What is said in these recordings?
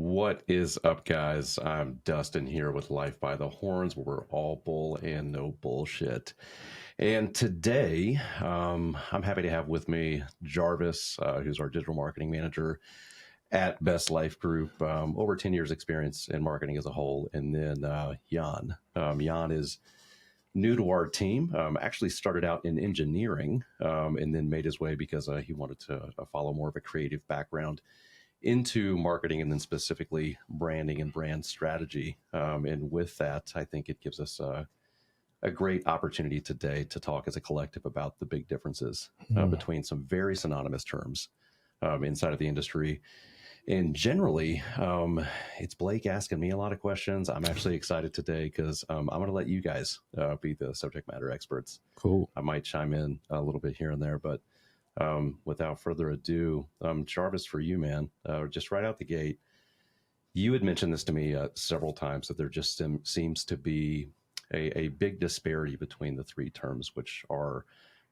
What is up, guys? I'm Dustin here with Life by the Horns, where we're all bull and no bullshit. And today, I'm happy to have with me Jarvis, who's our digital marketing manager at Best Life Group, over 10 years experience in marketing as a whole. And then Jan. Jan is new to our team, actually started out in engineering and then made his way because he wanted to follow more of a creative background into marketing and then specifically branding and brand strategy. And with that, I think it gives us a great opportunity today to talk as a collective about the big differences between some very synonymous terms inside of the industry. And generally, it's Blake asking me a lot of questions. I'm actually excited today because I'm going to let you guys be the subject matter experts. Cool. I might chime in a little bit here and there, but without further ado, Jarvis, for you, man, just right out the gate, you had mentioned this to me several times that there just seems to be a big disparity between the three terms, which are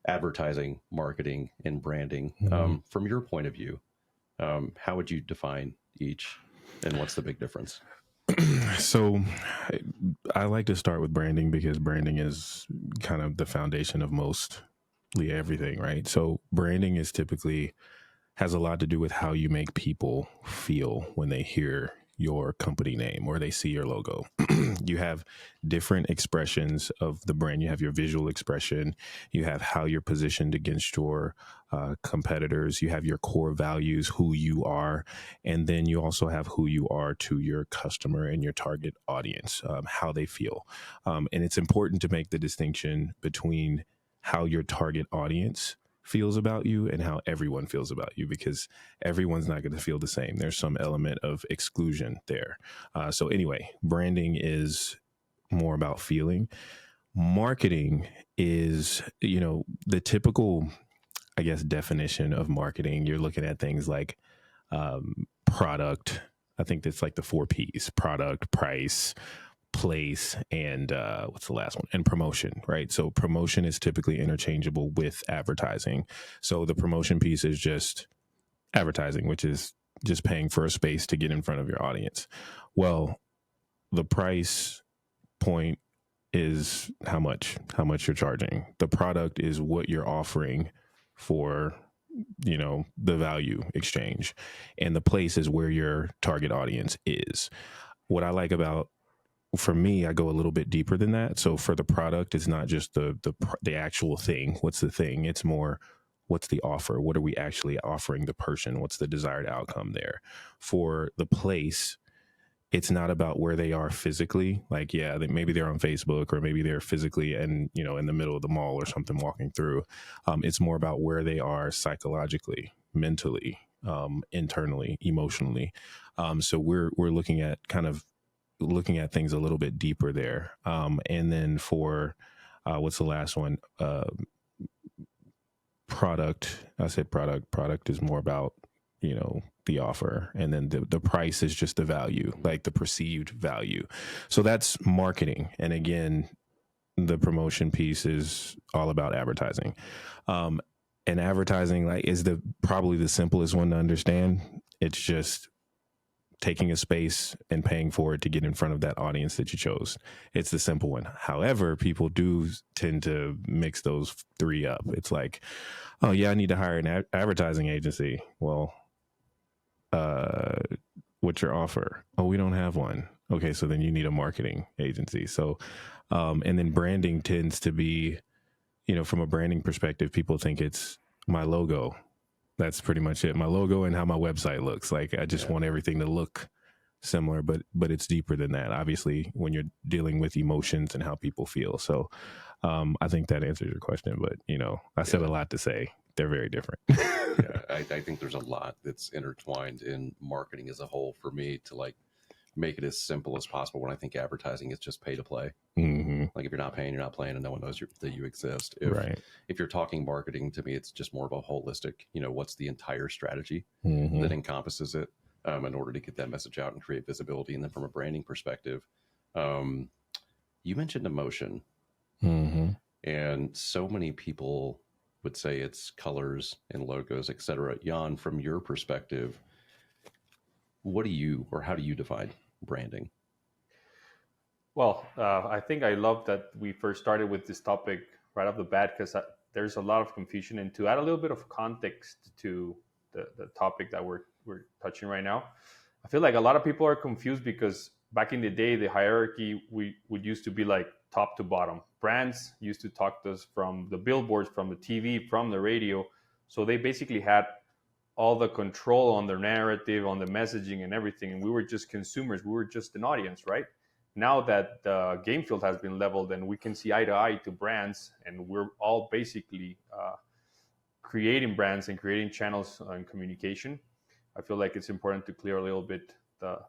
advertising, marketing, and branding. From your point of view, how would you define each, and what's the big difference? So I like to start with branding because branding is kind of the foundation of mostly everything, right? So branding is typically has a lot to do with how you make people feel when they hear your company name or they see your logo. You have different expressions of the brand. You have your visual expression. You have how you're positioned against your competitors. You have your core values, who you are. And then you also have who you are to your customer and your target audience, how they feel. And it's important to make the distinction between how your target audience feels about you and how everyone feels about you, because everyone's not going to feel the same. There's some element of exclusion there. So anyway, branding is more about feeling. Marketing is, the typical, I guess, definition of marketing. You're looking at things like product. I think that's like the 4 Ps: product, price, place, and what's the last one? And promotion, right? So promotion is typically interchangeable with advertising. So the promotion piece is just advertising, which is just paying for a space to get in front of your audience. Well, the price point is how much you're charging. The product is what you're offering for the value exchange, and the place is where your target audience is. What I like about, for me, I go a little bit deeper than that. So for the product, it's not just the actual thing. What's the thing? It's more, what's the offer? What are we actually offering the person? What's the desired outcome there? For the place, it's not about where they are physically. Like, yeah, maybe they're on Facebook, or maybe they're physically and in the middle of the mall or something walking through. It's more about where they are psychologically, mentally, internally, emotionally. So we're looking at things a little bit deeper there. And then for what's the last one? Product. I said product. Product is more about, the offer. And then the price is just the value, like the perceived value. So that's marketing. And again, the promotion piece is all about advertising. And advertising, like, is probably the simplest one to understand. It's just taking a space and paying for it to get in front of that audience that you chose. It's the simple one. However, people do tend to mix those three up. It's like, oh yeah, I need to hire an advertising agency. Well, what's your offer? Oh, we don't have one. Okay, so then you need a marketing agency. So, and then branding tends to be, from a branding perspective, people think it's my logo. That's pretty much it. My logo and how my website looks. Like, I just want everything to look similar, but it's deeper than that. Obviously, when you're dealing with emotions and how people feel. So I think that answers your question, but I said a lot to say. They're very different. Yeah, I think there's a lot that's intertwined in marketing as a whole for me to like make it as simple as possible. When I think advertising is just pay to play. Mm-hmm. Like, if you're not paying, you're not playing, and no one knows that you exist. Right. If you're talking marketing, to me, it's just more of a holistic, what's the entire strategy Mm-hmm. that encompasses it in order to get that message out and create visibility. And then from a branding perspective, you mentioned emotion. Mm-hmm. And so many people would say it's colors and logos, etc. Jan, from your perspective, what do you, or how do you define branding? Well, I think I love that we first started with this topic right off the bat because there's a lot of confusion. And to add a little bit of context to the topic that we're touching right now, I feel like a lot of people are confused because back in the day, the hierarchy we would used to be like top to bottom. Brands used to talk to us from the billboards, from the TV, from the radio. So they basically had all the control on their narrative, on the messaging and everything. And we were just consumers. We were just an audience, right? Now that the game field has been leveled and we can see eye to eye to brands, and we're all basically creating brands and creating channels and communication, I feel like it's important to clear a little bit the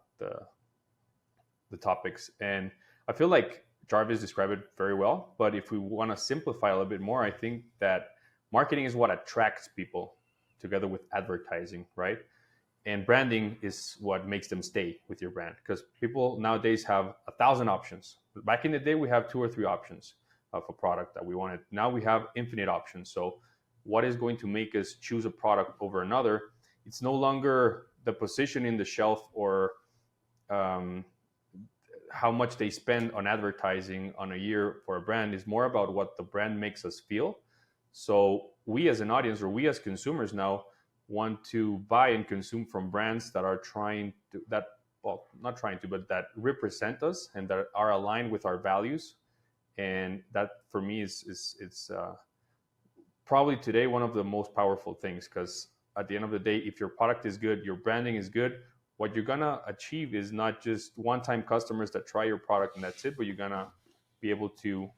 the topics. And I feel like Jarvis described it very well. But if we want to simplify a little bit more, I think that marketing is what attracts people together with advertising, right? And branding is what makes them stay with your brand, because people nowadays have 1,000 options. Back in the day, we have 2 or 3 options of a product that we wanted. Now we have infinite options. So what is going to make us choose a product over another? It's no longer the position in the shelf or um, how much they spend on advertising on a year for a brand. Is more about what the brand makes us feel. So we as an audience, or we as consumers now, want to buy and consume from brands that are trying to, that, well, not trying to, but that represent us and that are aligned with our values. And that for me is it's probably today one of the most powerful things, because at the end of the day, if your product is good, your branding is good, what you're gonna achieve is not just one-time customers that try your product and that's it, but you're gonna be able to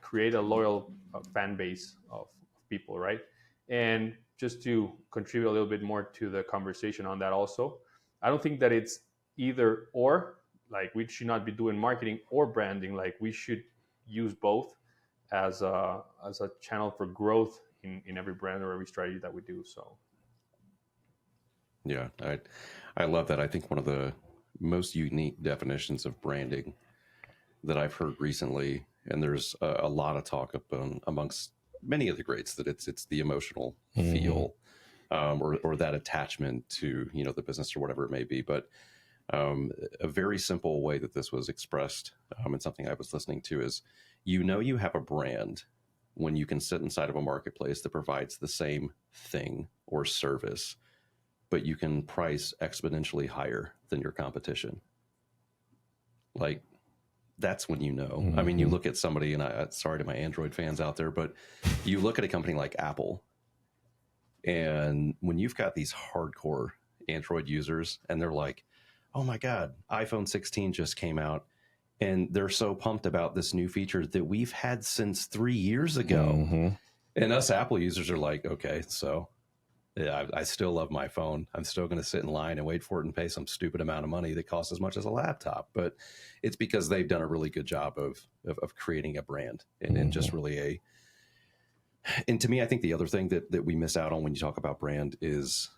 create a loyal fan base of people, right? And just to contribute a little bit more to the conversation on that also, I don't think that it's either or. Like, we should not be doing marketing or branding. Like, we should use both as a channel for growth in every brand or every strategy that we do. So Yeah, I love that. I think one of the most unique definitions of branding that I've heard recently, and there's a lot of talk amongst many of the greats, that it's the emotional feel, or that attachment to, you know, the business or whatever it may be. But a very simple way that this was expressed, and something I was listening to, is, you know, you have a brand when you can sit inside of a marketplace that provides the same thing or service, but you can price exponentially higher than your competition. Like, that's when you know. I mean, you look at somebody, and sorry to my Android fans out there, but you look at a company like Apple, and when you've got these hardcore Android users, and they're like, oh my God, iPhone 16 just came out, and they're so pumped about this new feature that we've had since 3 years ago. And us Apple users are like, okay, so yeah, I still love my phone. I'm still going to sit in line and wait for it and pay some stupid amount of money that costs as much as a laptop. But it's because they've done a really good job of creating a brand, and just really and to me, I think the other thing that we miss out on when you talk about brand is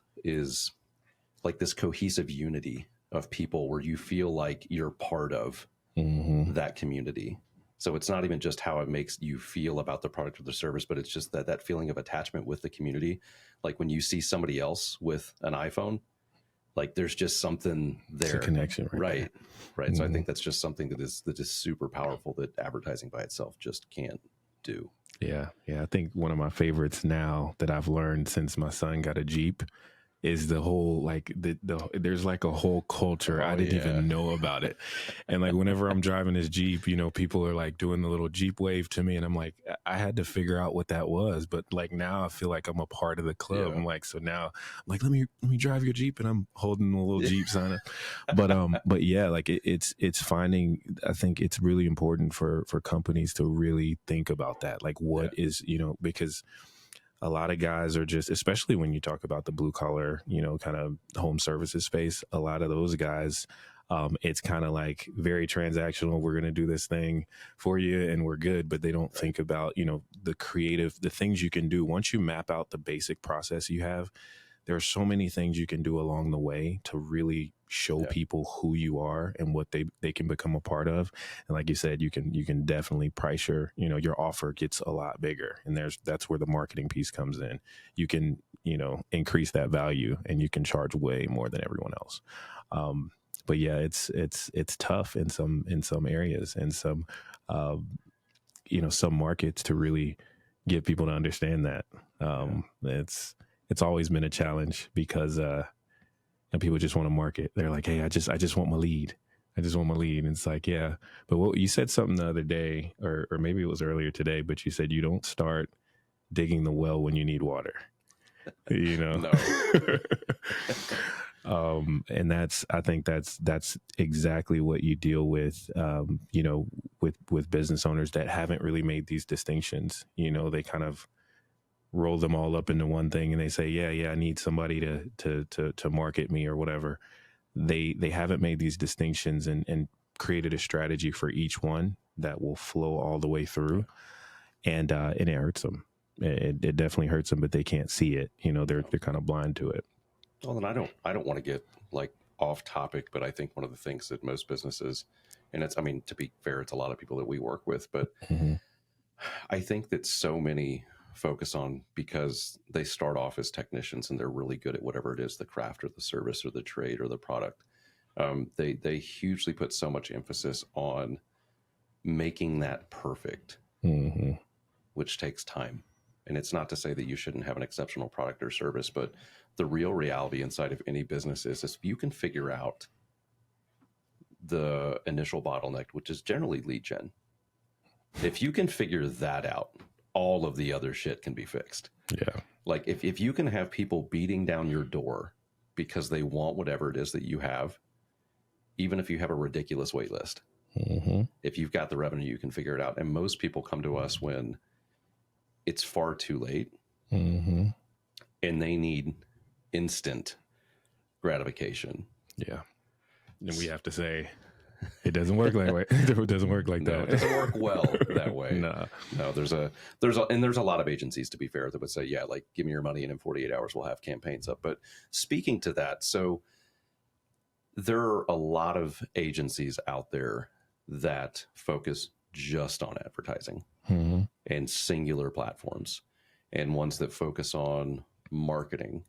like this cohesive unity of people, where you feel like you're part of that community. So it's not even just how it makes you feel about the product or the service, but it's just that feeling of attachment with the community. Like, when you see somebody else with an iPhone, like, there's just something there. It's a connection, right? So I think that's just something that is super powerful, that advertising by itself just can't do. Yeah. I think one of my favorites now that I've learned since my son got a Jeep is the whole, like, there's like a whole culture. I didn't even know about it. And like, whenever I'm driving this Jeep, you know, people are like doing the little Jeep wave to me, and I'm like, I had to figure out what that was. But like, now I feel like I'm a part of the club. Yeah. I'm like, so now I'm like, let me drive your Jeep, and I'm holding the little Jeep sign up. But yeah, like, it's finding, I think it's really important for companies to really think about that. Like, what is, you know, because a lot of guys are just, especially when you talk about the blue collar, you know, kind of home services space, a lot of those guys, it's kind of like very transactional. We're going to do this thing for you and we're good. But they don't think about, you know, the things you can do once you map out the basic process you have. there are so many things you can do along the way to really show people who you are and what they can become a part of. And like you said, you can definitely price your offer gets a lot bigger, and that's where the marketing piece comes in. You can, increase that value, and you can charge way more than everyone else. But yeah, it's tough in some areas and some, some markets to really get people to understand that. It's always been a challenge because, and people just want to market. They're like, hey, I just want my lead. I just want my lead. And it's like, yeah. But what you said something the other day, or maybe it was earlier today, but you said you don't start digging the well when you need water. No. And I think that's exactly what you deal with, with business owners that haven't really made these distinctions. They kind of roll them all up into one thing, and they say, yeah, I need somebody to market me or whatever. They haven't made these distinctions and created a strategy for each one that will flow all the way through, and it hurts them. It definitely hurts them, but they can't see it. They're kind of blind to it. Well, and I don't want to get like off topic, but I think one of the things that most businesses, and to be fair, it's a lot of people that we work with, but I think that so many focus on, because they start off as technicians and they're really good at whatever it is, the craft or the service or the trade or the product. They hugely put so much emphasis on making that perfect, which takes time. And it's not to say that you shouldn't have an exceptional product or service, but the real reality inside of any business is if you can figure out the initial bottleneck, which is generally lead gen, if you can figure that out, all of the other shit can be fixed. Yeah. Like if you can have people beating down your door because they want whatever it is that you have, even if you have a ridiculous wait list, if you've got the revenue, you can figure it out. And most people come to us when it's far too late and they need instant gratification. Yeah. And we have to say, it doesn't work that way. It doesn't work like that. It doesn't work well that way. No, there's a lot of agencies, to be fair, that would say, yeah, like give me your money and in 48 hours we'll have campaigns up. But speaking to that, so there are a lot of agencies out there that focus just on advertising and singular platforms, and ones that focus on marketing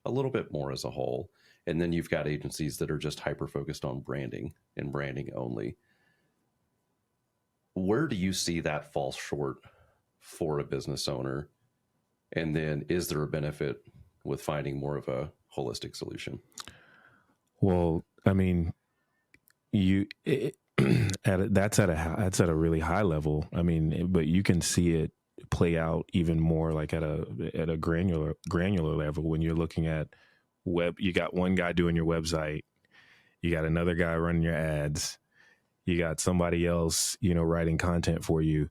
a little bit more as a whole. And then you've got agencies that are just hyper focused on branding and branding only. Where do you see that fall short for a business owner? And then is there a benefit with finding more of a holistic solution? Well, I mean, that's at a really high level. I mean, but you can see it play out even more like at a granular level when you're looking at web. You got one guy doing your website, you got another guy running your ads, you got somebody else, writing content for you,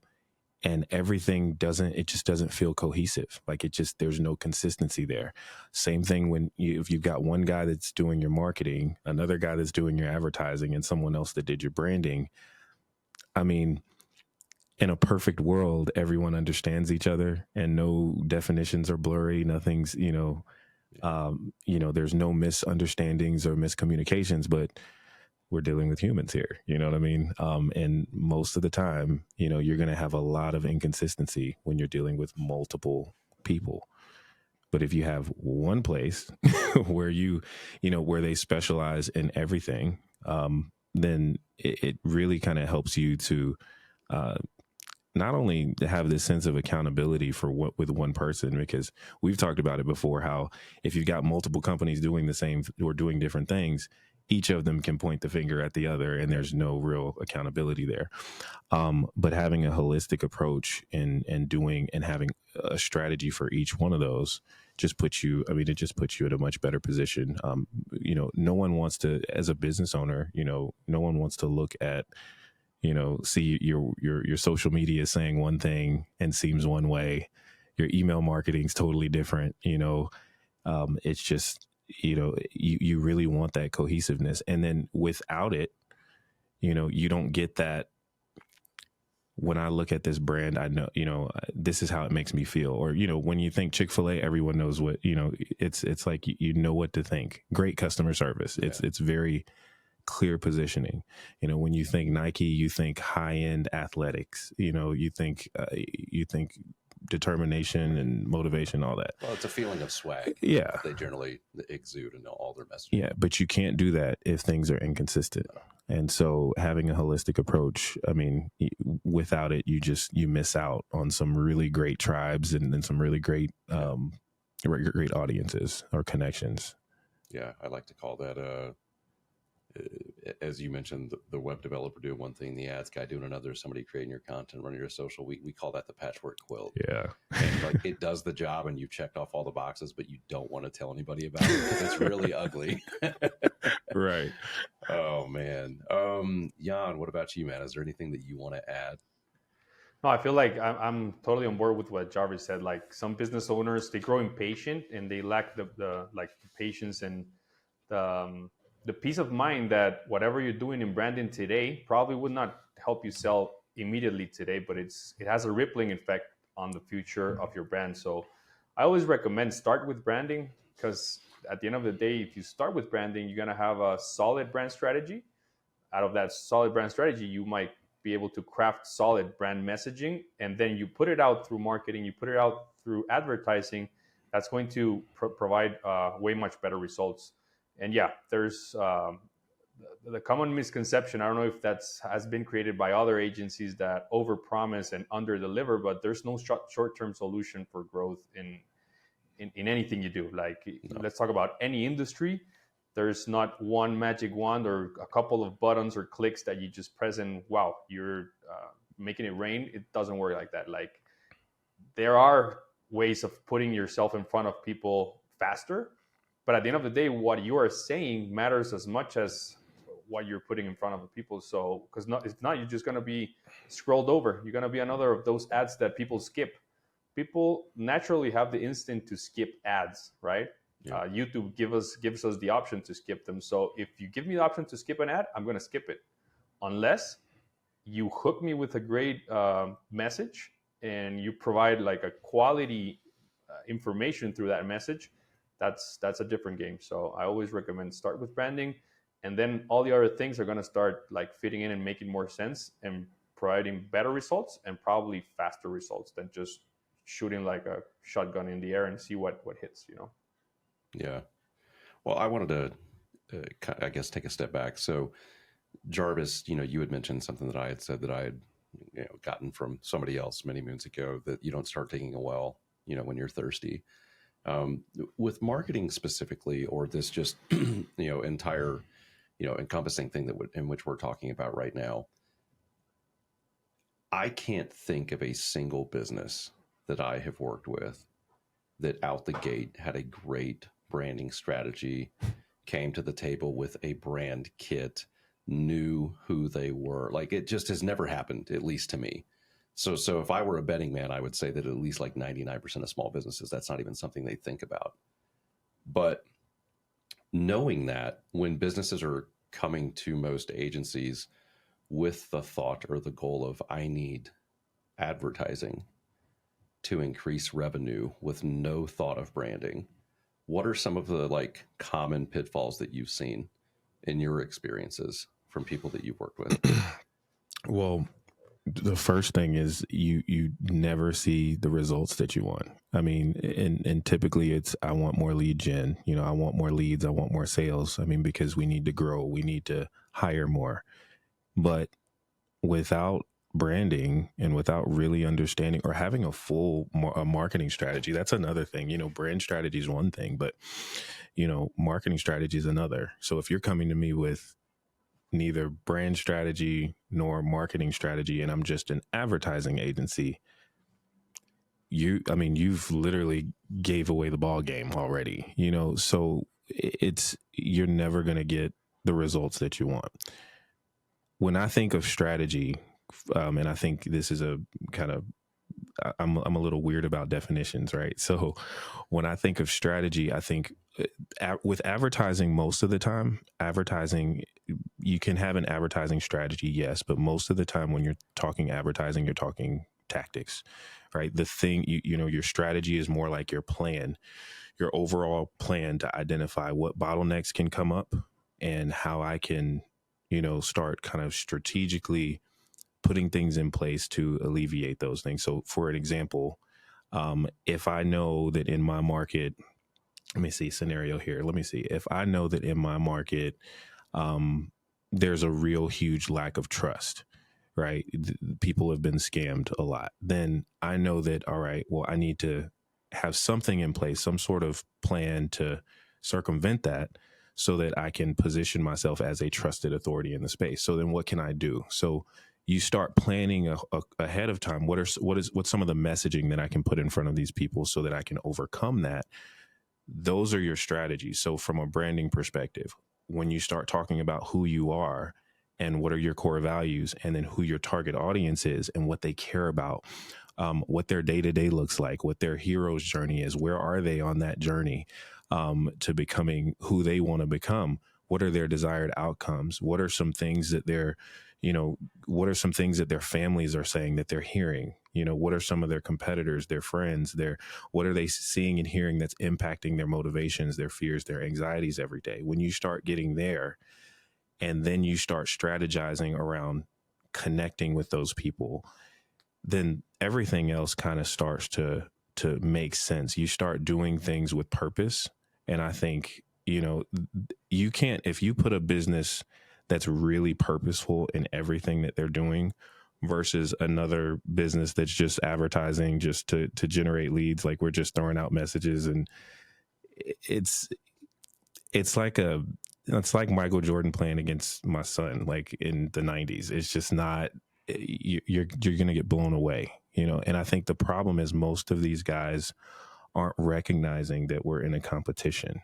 and everything just doesn't feel cohesive. Like there's no consistency there. Same thing if you've got one guy that's doing your marketing, another guy that's doing your advertising, and someone else that did your branding. I mean, in a perfect world, everyone understands each other and no definitions are blurry. Nothing's, there's no misunderstandings or miscommunications, but we're dealing with humans here. You know what I mean? And most of the time, you're going to have a lot of inconsistency when you're dealing with multiple people. But if you have one place where where they specialize in everything, then it really kind of helps you to, not only have this sense of accountability with one person, because we've talked about it before, how if you've got multiple companies doing the same or doing different things, each of them can point the finger at the other and there's no real accountability there. But having a holistic approach and having a strategy for each one of those just puts you in a much better position. No one wants to, as a business owner, no one wants to look at, see your social media saying one thing and seems one way. Your email marketing is totally different. It's just, you really want that cohesiveness. And then without it, you don't get that when I look at this brand, I know, this is how it makes me feel. Or, when you think Chick-fil-A, everyone knows what, it's like, you know what to think. Great customer service. Yeah. It's very clear positioning. When you think Nike, you think high-end athletics, you think determination and motivation, all that. Well, it's a feeling of swag. Yeah. They generally exude in all their messaging. Yeah, but you can't do that if things are inconsistent. And so having a holistic approach, I mean, without it, you miss out on some really great tribes and some really great great audiences or connections. Yeah, I like to call that as you mentioned, the web developer doing one thing, the ads guy doing another, somebody creating your content, running your social. We call that the patchwork quilt. Yeah. And like it does the job and you've checked off all the boxes, but you don't want to tell anybody about it because it's really ugly. Right. Oh, man. Jan, what about you, man? Is there anything that you want to add? No, I feel like I'm totally on board with what Jarvis said. Like some business owners, they grow impatient and they lack the patience and the peace of mind that whatever you're doing in branding today probably would not help you sell immediately today, but it has a rippling effect on the future of your brand. So I always recommend start with branding, because at the end of the day, if you start with branding, you're going to have a solid brand strategy. Out of that solid brand strategy, you might be able to craft solid brand messaging, and then you put it out through marketing, you put it out through advertising. That's going to provide way much better results. And yeah, there's the common misconception. I don't know if has been created by other agencies that overpromise and underdeliver, but there's no short-term solution for growth in anything you do. Like, let's talk about any industry. There's not one magic wand or a couple of buttons or clicks that you just press and wow, you're making it rain. It doesn't work like that. Like, there are ways of putting yourself in front of people faster, but at the end of the day, what you are saying matters as much as what you're putting in front of the people. So, because if not, you're just going to be scrolled over. You're going to be another of those ads that people skip. People naturally have the instinct to skip ads, right? Yeah. YouTube gives us the option to skip them. So if you give me the option to skip an ad, I'm going to skip it, unless you hook me with a great message and you provide like a quality information through that message. That's a different game. So I always recommend start with branding, and then all the other things are going to start like fitting in and making more sense and providing better results and probably faster results than just shooting like a shotgun in the air and see what hits, Yeah. Well, I wanted to, I guess, take a step back. So Jarvis, you had mentioned something that I had said that I had gotten from somebody else many moons ago, that you don't start digging a well, when you're thirsty. With marketing specifically, or this just, entire, encompassing thing in which we're talking about right now, I can't think of a single business that I have worked with that out the gate had a great branding strategy, came to the table with a brand kit, knew who they were. Like, it just has never happened, at least to me. So if I were a betting man, I would say that at least like 99% of small businesses, that's not even something they think about. But knowing that when businesses are coming to most agencies with the thought or the goal of, I need advertising to increase revenue with no thought of branding, what are some of the like common pitfalls that you've seen in your experiences from people that you've worked with? Well, the first thing is you never see the results that you want. I mean, and typically it's, I want more lead gen, I want more leads, I want more sales. I mean, because we need to grow, we need to hire more. But without branding and without really understanding or having a full marketing strategy, that's another thing. Brand strategy is one thing, but marketing strategy is another. So if you're coming to me with neither brand strategy nor marketing strategy, and I'm just an advertising agency, you've literally gave away the ball game already, so you're never going to get the results that you want. When I think of strategy, and I think this is a kind of, I'm a little weird about definitions, right? So when I think of strategy, I think with advertising, most of the time, advertising you can have an advertising strategy, yes, but most of the time when you're talking advertising, you're talking tactics, right? The thing, your strategy is more like your plan, your overall plan to identify what bottlenecks can come up and how I can, start kind of strategically putting things in place to alleviate those things. So for an example, if I know that in my market, let me see scenario here. Let me see if I know that in my market, there's a real huge lack of trust, right? People have been scammed a lot. Then I know that, all right, well, I need to have something in place, some sort of plan to circumvent that so that I can position myself as a trusted authority in the space. So then what can I do? So you start planning ahead of time. What's some of the messaging that I can put in front of these people so that I can overcome that? Those are your strategies. So from a branding perspective, when you start talking about who you are and what are your core values, and then who your target audience is and what they care about, what their day-to-day looks like, what their hero's journey is, where are they on that journey to becoming who they want to become, what are their desired outcomes, what are some things that what are some things that their families are saying that they're hearing, what are some of their competitors, their friends, what are they seeing and hearing that's impacting their motivations, their fears, their anxieties every day. When you start getting there and then you start strategizing around connecting with those people, then everything else kind of starts to make sense. You start doing things with purpose. And I think, you can't, if you put a business that's really purposeful in everything that they're doing versus another business that's just advertising just to generate leads, like we're just throwing out messages, and it's like Michael Jordan playing against my son, like in the 90s. It's just not, you're going to get blown away, and I think the problem is most of these guys aren't recognizing that we're in a competition.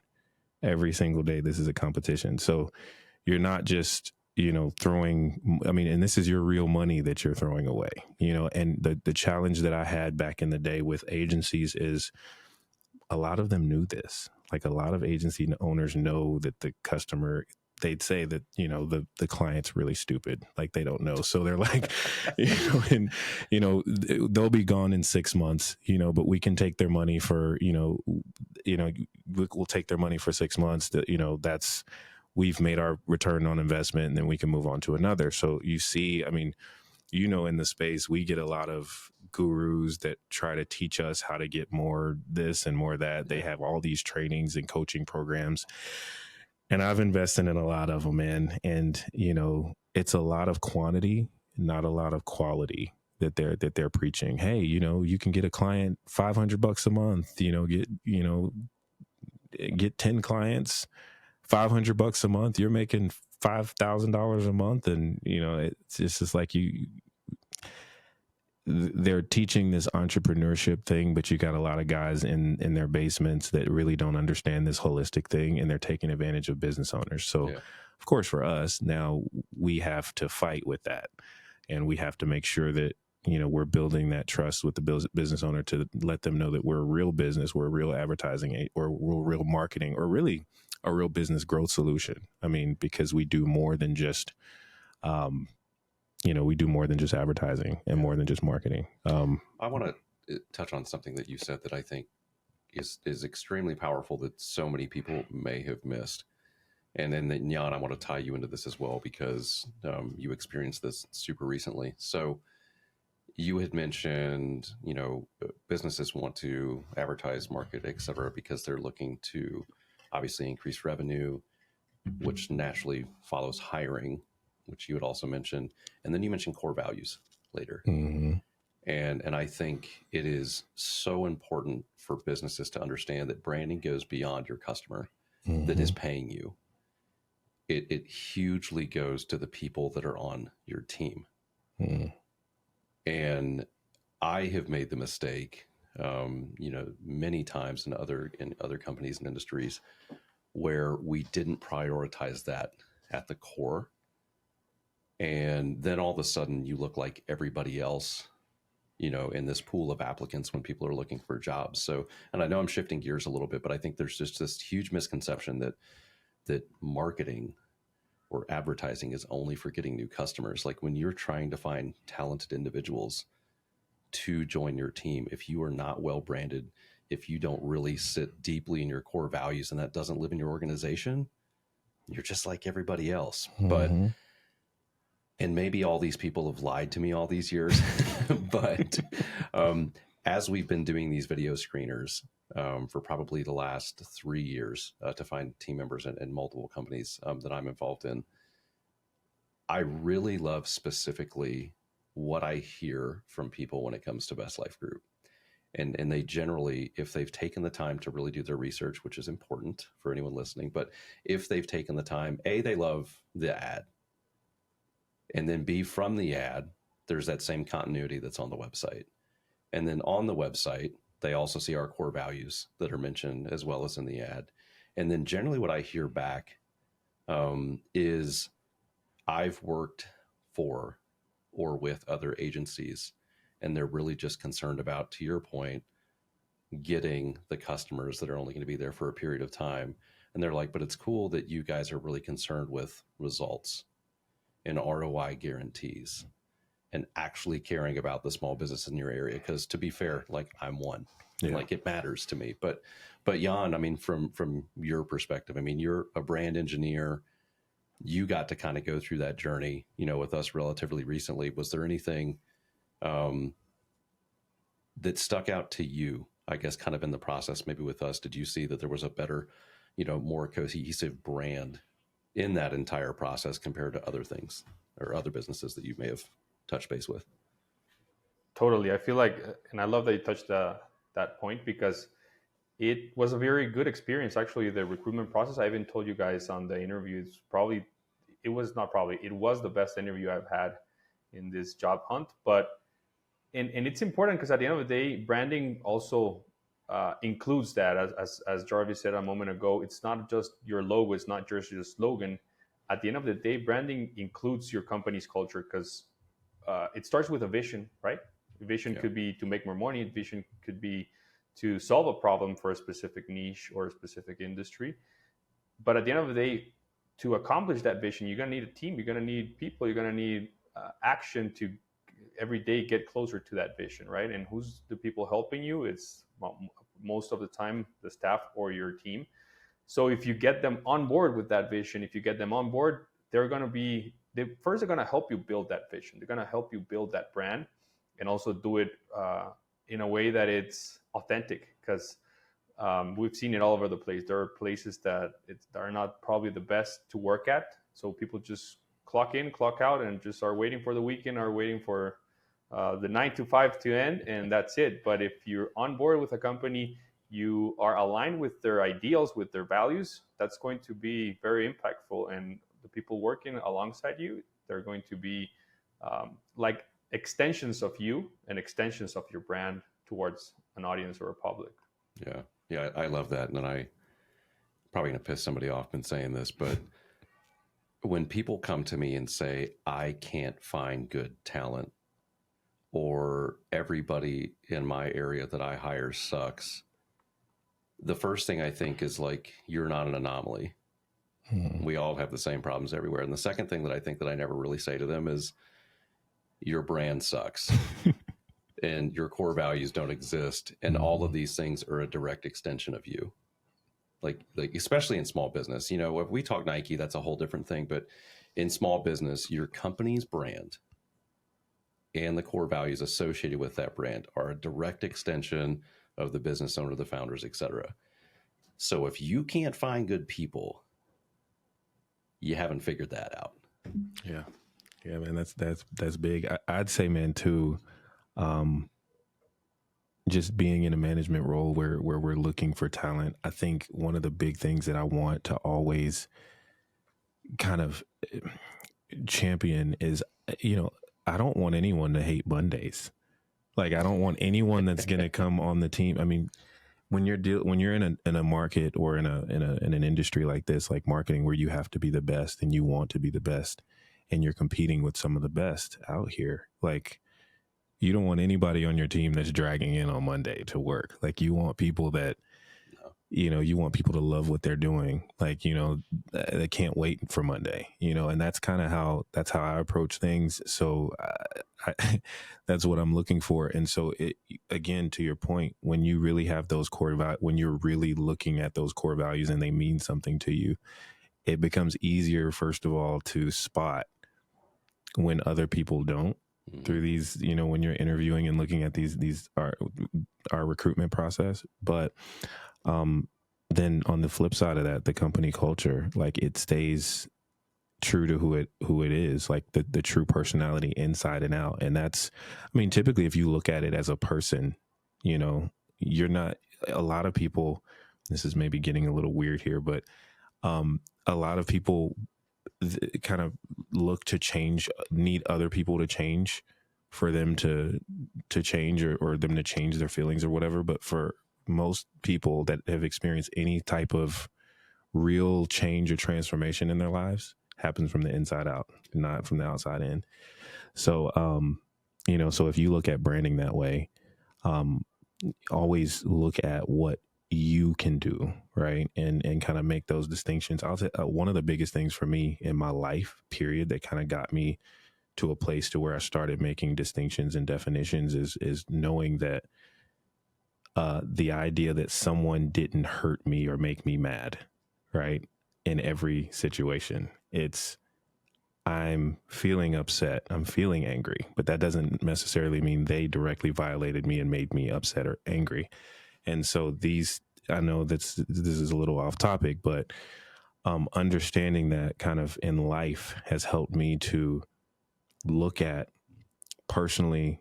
Every single day, this is a competition. So you're not just, throwing, and this is your real money that you're throwing away, and the challenge that I had back in the day with agencies is a lot of them knew this. Like a lot of agency owners know that the customer, they'd say that, the client's really stupid. Like they don't know. So they're like, they'll be gone in 6 months, but we can take their money for, we'll take their money for 6 months that, we've made our return on investment and then we can move on to another. So you see, in the space, we get a lot of gurus that try to teach us how to get more this and more that. They have all these trainings and coaching programs. And I've invested in a lot of them, man. And, it's a lot of quantity, not a lot of quality that they're preaching. Hey, you can get a client $500 a month, get 10 clients, $500 a month, you're making $5,000 a month. And, it's just like they're teaching this entrepreneurship thing, but you got a lot of guys in their basements that really don't understand this holistic thing, and they're taking advantage of business owners. So of course, for us now, we have to fight with that, and we have to make sure that, we're building that trust with the business owner to let them know that we're a real business, we're a real advertising, or we're real marketing, or really a real business growth solution. Because we do more than just, we do more than just advertising and more than just marketing. I want to touch on something that you said that I think is extremely powerful that so many people may have missed. And then Jan, I want to tie you into this as well, because you experienced this super recently. So you had mentioned, businesses want to advertise, market, et cetera, because they're looking to obviously increase revenue, which naturally follows hiring, which you had also mentioned. And then you mentioned core values later. Mm-hmm. And I think it is so important for businesses to understand that branding goes beyond your customer that is paying you. It hugely goes to the people that are on your team. And I have made the mistake, many times in other companies and industries where we didn't prioritize that at the core. And then all of a sudden you look like everybody else, in this pool of applicants when people are looking for jobs. So, and I know I'm shifting gears a little bit, but I think there's just this huge misconception that marketing or advertising is only for getting new customers. Like when you're trying to find talented individuals to join your team, if you are not well branded, if you don't really sit deeply in your core values and that doesn't live in your organization, you're just like everybody else. But and maybe all these people have lied to me all these years, but as we've been doing these video screeners for probably the last 3 years to find team members in multiple companies that I'm involved in, I really love specifically what I hear from people when it comes to Best Life Group. And they generally, if they've taken the time to really do their research, which is important for anyone listening, but if they've taken the time, A, they love the ad. And then B, from the ad, there's that same continuity that's on the website. And then on the website, they also see our core values that are mentioned as well as in the ad. And then generally what I hear back is I've worked for or with other agencies, and they're really just concerned about, to your point, getting the customers that are only going to be there for a period of time. And they're like, but it's cool that you guys are really concerned with results and ROI guarantees and actually caring about the small business in your area. Because to be fair, like I'm one, like it matters to me. But Jan, I mean, from your perspective, I mean, you're a brand engineer. You got to kind of go through that journey, you know, with us relatively recently. Was there anything that stuck out to you, I guess, kind of in the process, maybe with us? Did you see that there was a better, you know, more cohesive brand in that entire process compared to other things or other businesses that you may have touched base with? Totally. I feel like, and I love that you touched that point, because it was a very good experience. Actually, the recruitment process, I even told you guys on the interviews, it was the best interview I've had in this job hunt. But, and it's important because at the end of the day, branding also includes that. As Jarvis said a moment ago, it's not just your logo, it's not just your slogan. At the end of the day, branding includes your company's culture, because it starts with a vision, right? Vision could be to make more money. Vision could be to solve a problem for a specific niche or a specific industry. But at the end of the day, to accomplish that vision, you're going to need a team. You're going to need people. You're going to need action to every day get closer to that vision, right? And who's the people helping you? It's most of the time the staff or your team. So if you get them on board with that vision, if you get them on board, they're going to help you build that vision. They're going to help you build that brand, and also do it in a way that it's authentic, because we've seen it all over the place. There are places that are not probably the best to work at. So people just clock in, clock out, and just are waiting for the weekend or waiting for the 9 to 5 to end, and that's it. But if you're on board with a company, you are aligned with their ideals, with their values, that's going to be very impactful. And the people working alongside you, they're going to be like extensions of you and extensions of your brand towards an audience or a public. Yeah, I love that. And then I probably going to piss somebody off in saying this, but when people come to me and say, I can't find good talent, or everybody in my area that I hire sucks, the first thing I think is like, you're not an anomaly. We all have the same problems everywhere. And the second thing that I think that I never really say to them is, your brand sucks and your core values don't exist. And all of these things are a direct extension of you. Like especially in small business, you know, if we talk Nike, that's a whole different thing. But in small business, your company's brand and the core values associated with that brand are a direct extension of the business owner, the founders, etc. So if you can't find good people, you haven't figured that out. Yeah, man, that's big. I'd say, man, too, just being in a management role where we're looking for talent, I think one of the big things that I want to always kind of champion is, you know, I don't want anyone to hate Mondays. Like, I don't want anyone that's going to come on the team. I mean, when you're in a market or in an industry like this, like marketing, where you have to be the best and you want to be the best, and you're competing with some of the best out here, like, you don't want anybody on your team that's dragging in on Monday to work. Like, you want people that you want people to love what they're doing. Like, they can't wait for Monday, and that's kind of that's how I approach things. So that's what I'm looking for. And so again, to your point, when you really have those when you're really looking at those core values and they mean something to you, it becomes easier, first of all, to spot when other people don't through these, when you're interviewing and looking at these our recruitment process. But then on the flip side of that, the company culture, like, it stays true to who it is, like the true personality inside and out. And that's, I mean, typically if you look at it as a person, you're not, a lot of people, this is maybe getting a little weird here, but a lot of people kind of look to change, need other people to change for them to change, or them to change their feelings or whatever. But for most people that have experienced any type of real change or transformation in their lives, happens from the inside out, not from the outside in. So, so if you look at branding that way, always look at what you can do, right? And kind of make those distinctions. I'll say one of the biggest things for me in my life, period, that kind of got me to a place to where I started making distinctions and definitions is knowing that the idea that someone didn't hurt me or make me mad, right? In every situation, I'm feeling upset, I'm feeling angry, but that doesn't necessarily mean they directly violated me and made me upset or angry. And so I know this is a little off topic, but understanding that kind of in life has helped me to look at personally,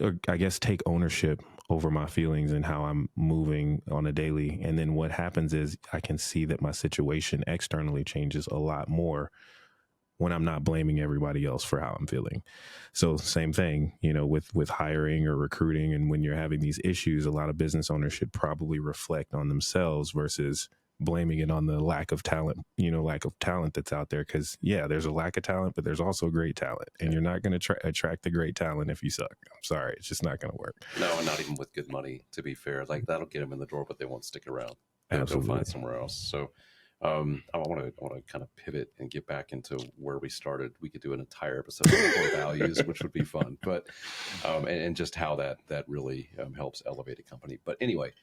or I guess take ownership over my feelings and how I'm moving on a daily. And then what happens is I can see that my situation externally changes a lot more when I'm not blaming everybody else for how I'm feeling. So same thing, with hiring or recruiting. And when you're having these issues, a lot of business owners should probably reflect on themselves versus blaming it on the lack of talent that's out there. Cause there's a lack of talent, but there's also great talent, and you're not going to attract the great talent if you suck. I'm sorry. It's just not going to work. No, and not even with good money, to be fair. Like, that'll get them in the door, but they won't stick around. They'll find somewhere else. So I want to kind of pivot and get back into where we started. We could do an entire episode on core values, which would be fun, but and just how that really helps elevate a company. But anyway,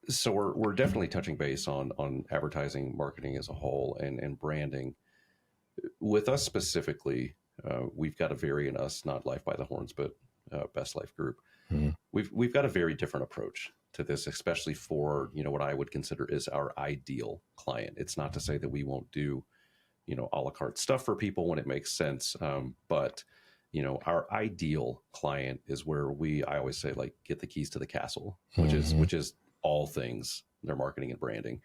so we're definitely touching base on advertising, marketing as a whole, and branding. With us specifically, we've got a very, in us, not Life by the Horns, but Best Life Group. Mm-hmm. We've got a very different approach to this, especially for, what I would consider is our ideal client. It's not to say that we won't do, a la carte stuff for people when it makes sense. But, our ideal client is where I always say, like, get the keys to the castle, which is all things their marketing and branding.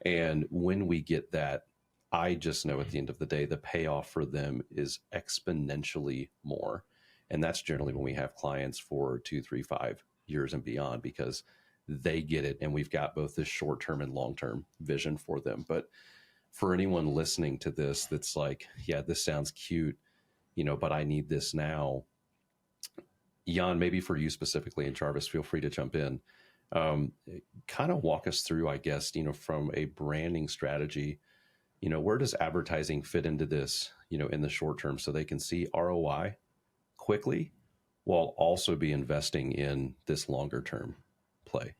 And when we get that, I just know at the end of the day, the payoff for them is exponentially more. And that's generally when we have clients for 2, 3, 5 years and beyond, because they get it. And we've got both this short-term and long-term vision for them. But for anyone listening to this, that's like, yeah, this sounds cute, but I need this now. Jan, maybe for you specifically, and Jarvis, feel free to jump in. Kind of walk us through, I guess, from a branding strategy, where does advertising fit into this, in the short term, so they can see ROI quickly while also be investing in this longer term play?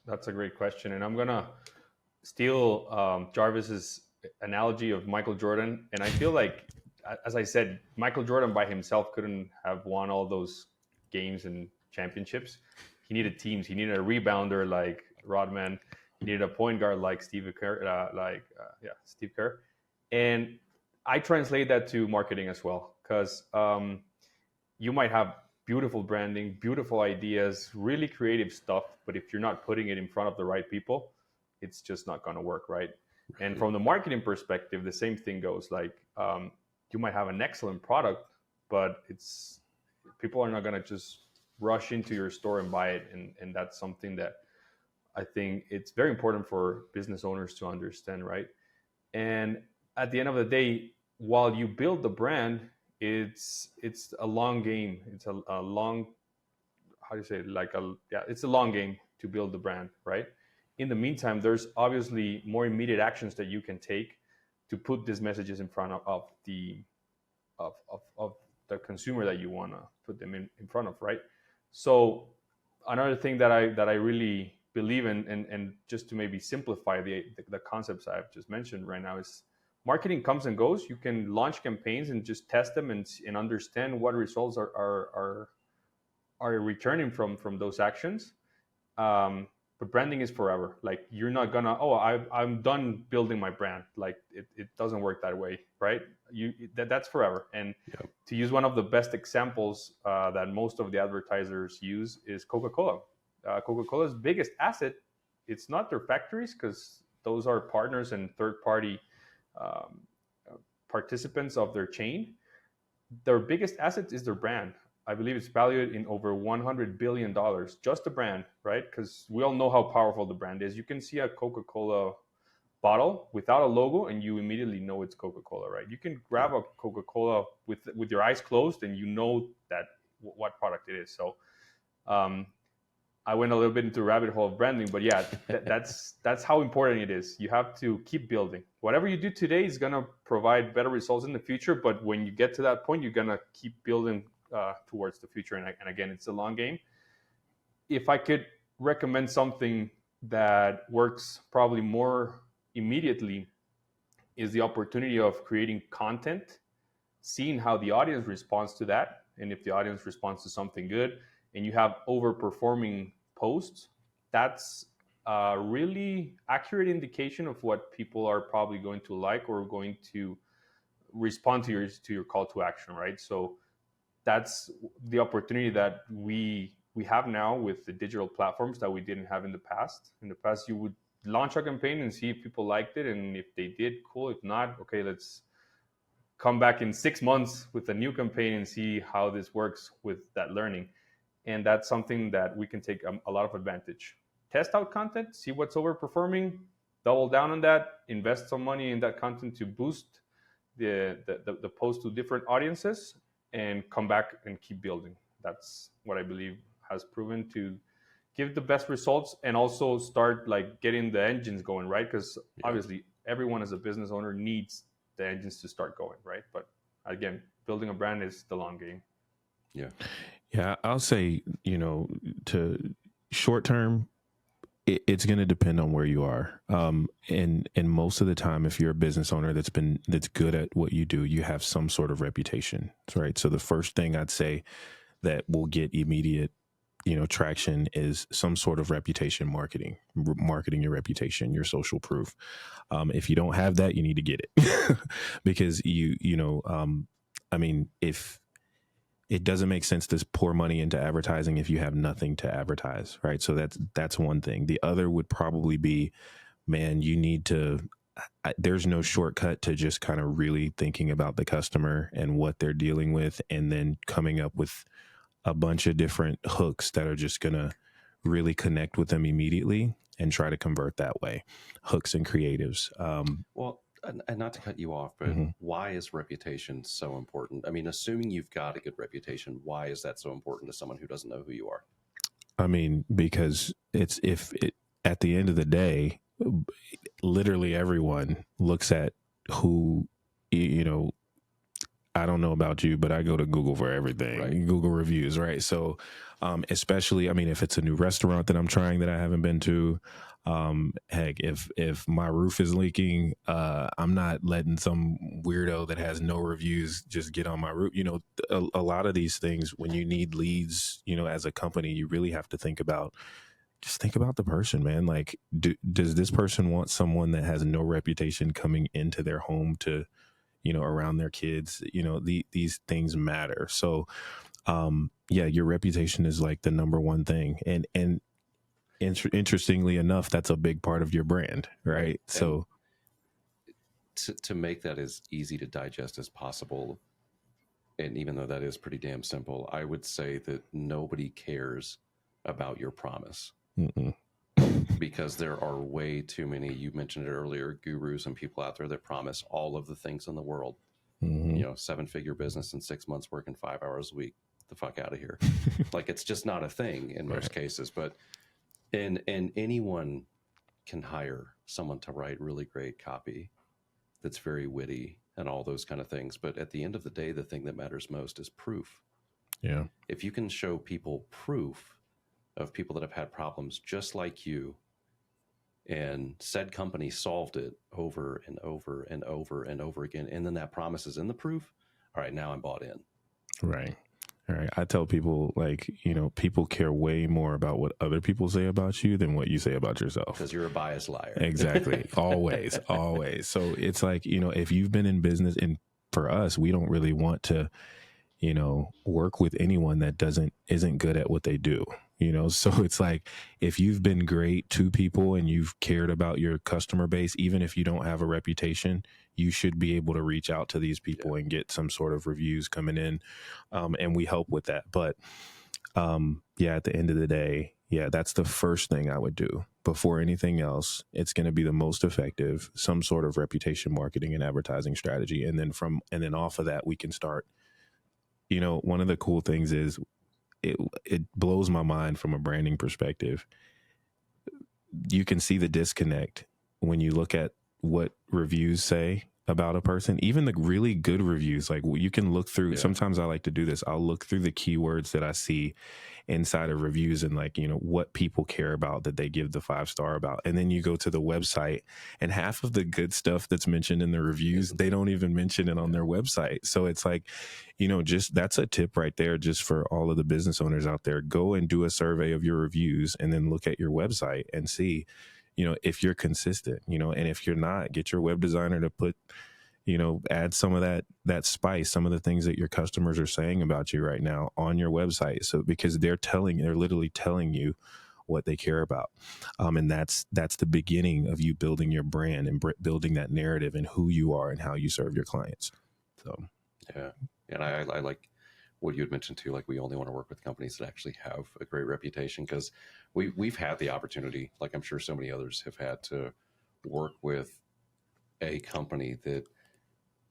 That's a great question. And I'm going to steal Jarvis's analogy of Michael Jordan. And I feel like, as I said, Michael Jordan by himself couldn't have won all those games and championships. He needed teams. He needed a rebounder like Rodman. He needed a point guard like Steve Kerr, Steve Kerr. And I translate that to marketing as well, because you might have beautiful branding, beautiful ideas, really creative stuff, but if you're not putting it in front of the right people, it's just not going to work, right? And from the marketing perspective, the same thing goes. Like, you might have an excellent product, but people are not going to just rush into your store and buy it. And that's something that I think it's very important for business owners to understand, right? And at the end of the day, while you build the brand, it's a long game. It's a long, how do you say it? It's a long game to build the brand, right? In the meantime, there's obviously more immediate actions that you can take to put these messages in front of the consumer that you want to put them in front of, right? So another thing that I really believe in, and just to maybe simplify the concepts I've just mentioned right now, is marketing comes and goes. You can launch campaigns and just test them and understand what results are returning from those actions. But branding is forever. Like, you're not gonna, I'm done building my brand. Like, it doesn't work that way, right? That's forever. And Yep. to use one of the best examples that most of the advertisers use is Coca-Cola. Coca-Cola's biggest asset, it's not their factories, because those are partners and third-party um, participants of their chain. Their biggest asset is their brand. I believe it's valued in over $100 billion, just the brand, right? Because we all know how powerful the brand is. You can see a Coca-Cola bottle without a logo and you immediately know it's Coca-Cola, right? You can grab a Coca-Cola with your eyes closed and you know that what product it is. So I went a little bit into rabbit hole of branding, but yeah, that's how important it is. You have to keep building. Whatever you do today is going to provide better results in the future, but when you get to that point, you're going to keep building towards the future. And again, it's a long game. If I could recommend something that works probably more immediately, is the opportunity of creating content, seeing how the audience responds to that. And if the audience responds to something good and you have overperforming posts, that's a really accurate indication of what people are probably going to like or going to respond to your call to action, right? So that's the opportunity that we have now with the digital platforms that we didn't have in the past. In the past, you would launch a campaign and see if people liked it, and if they did, cool. If not, okay, let's come back in 6 months with a new campaign and see how this works with that learning. And that's something that we can take a lot of advantage. Test out content, see what's overperforming, double down on that, invest some money in that content to boost the post to different audiences, and come back and keep building. That's what I believe has proven to give the best results, and also start like getting the engines going, right? Because obviously everyone as a business owner needs the engines to start going, right? But again, building a brand is the long game. Yeah, I'll say, to short term, it's going to depend on where you are. And most of the time, if you're a business owner that's good at what you do, you have some sort of reputation, right? So the first thing I'd say that will get immediate, traction is some sort of reputation marketing your reputation, your social proof. If you don't have that, you need to get it because if it doesn't make sense to pour money into advertising if you have nothing to advertise, right? So that's one thing. The other would probably be, man, you need to, there's no shortcut to just kind of really thinking about the customer and what they're dealing with, and then coming up with a bunch of different hooks that are just going to really connect with them immediately and try to convert that way. Hooks and creatives. Well, and not to cut you off, but why is reputation so important? I mean, assuming you've got a good reputation, why is that so important to someone who doesn't know who you are? I mean, because at the end of the day, literally everyone looks at who, I don't know about you, but I go to Google for everything, right? Google reviews, right? So, especially, I mean, if it's a new restaurant that I'm trying that I haven't been to, heck, if my roof is leaking, I'm not letting some weirdo that has no reviews just get on my roof. A lot of these things, when you need leads, as a company, you really have to think about the person, man. Like, does this person want someone that has no reputation coming into their home to, around their kids? These things matter. So, your reputation is like the number one thing. And interestingly enough, that's a big part of your brand, right? So to make that as easy to digest as possible, and even though that is pretty damn simple, I would say that nobody cares about your promise. Because there are way too many, you mentioned it earlier, gurus and people out there that promise all of the things in the world. 7-figure business in 6 months, working 5 hours a week. Get the fuck out of here. Like, it's just not a thing in most cases. But And anyone can hire someone to write really great copy that's very witty and all those kind of things. But at the end of the day, the thing that matters most is proof. Yeah. If you can show people proof of people that have had problems just like you, and said company solved it over and over and over and over again, and then that promise is in the proof, all right, now I'm bought in. Right. All right. I tell people, like, people care way more about what other people say about you than what you say about yourself. Because you're a biased liar. Exactly. Always, always. So it's like, if you've been in business, and for us, we don't really want to, work with anyone that isn't good at what they do. So it's like, if you've been great to people and you've cared about your customer base, even if you don't have a reputation, you should be able to reach out to these people and get some sort of reviews coming in. And we help with that. But at the end of the day, that's the first thing I would do before anything else. It's going to be the most effective, some sort of reputation marketing and advertising strategy. And then off of that, we can start, one of the cool things is, it blows my mind from a branding perspective. You can see the disconnect when you look at what reviews say about a person, even the really good reviews. Like, you can look through, sometimes I like to do this. I'll look through the keywords that I see inside of reviews and, like, what people care about that they give the 5-star about. And then you go to the website, and half of the good stuff that's mentioned in the reviews, they don't even mention it on their website. So it's like, just, that's a tip right there, just for all of the business owners out there. Go and do a survey of your reviews, and then look at your website and see, if you're consistent, and if you're not, get your web designer to put, add some of that spice, some of the things that your customers are saying about you right now on your website. So, because they're literally telling you what they care about. And that's the beginning of you building your brand and building that narrative and who you are and how you serve your clients. So, yeah. And I like what you had mentioned too, like, we only want to work with companies that actually have a great reputation, because we've had the opportunity, like I'm sure so many others have had, to work with a company that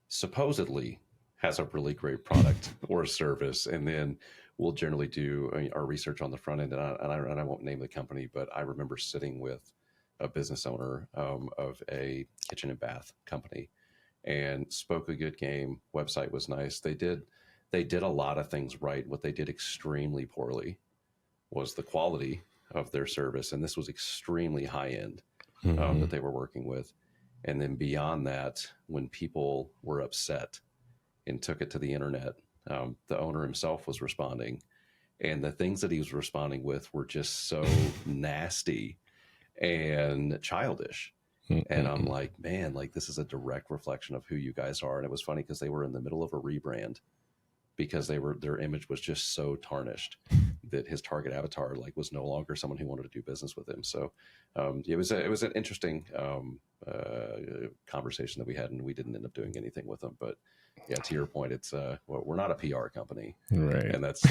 supposedly has a really great product or service, and then we'll generally do our research on the front end. And I won't name the company, but I remember sitting with a business owner of a kitchen and bath company, and spoke a good game. Website was nice. They did a lot of things right. What they did extremely poorly was the quality of their service, and this was extremely high end that they were working with. And then beyond that, when people were upset and took it to the internet, the owner himself was responding, and the things that he was responding with were just so nasty and childish. And I'm like, man, like, this is a direct reflection of who you guys are. And it was funny because they were in the middle of a rebrand, because their image was just so tarnished that his target avatar, like, was no longer someone who wanted to do business with him. So it was an interesting conversation that we had, and we didn't end up doing anything with them. But yeah, to your point, it's we're not a PR company, right? And that's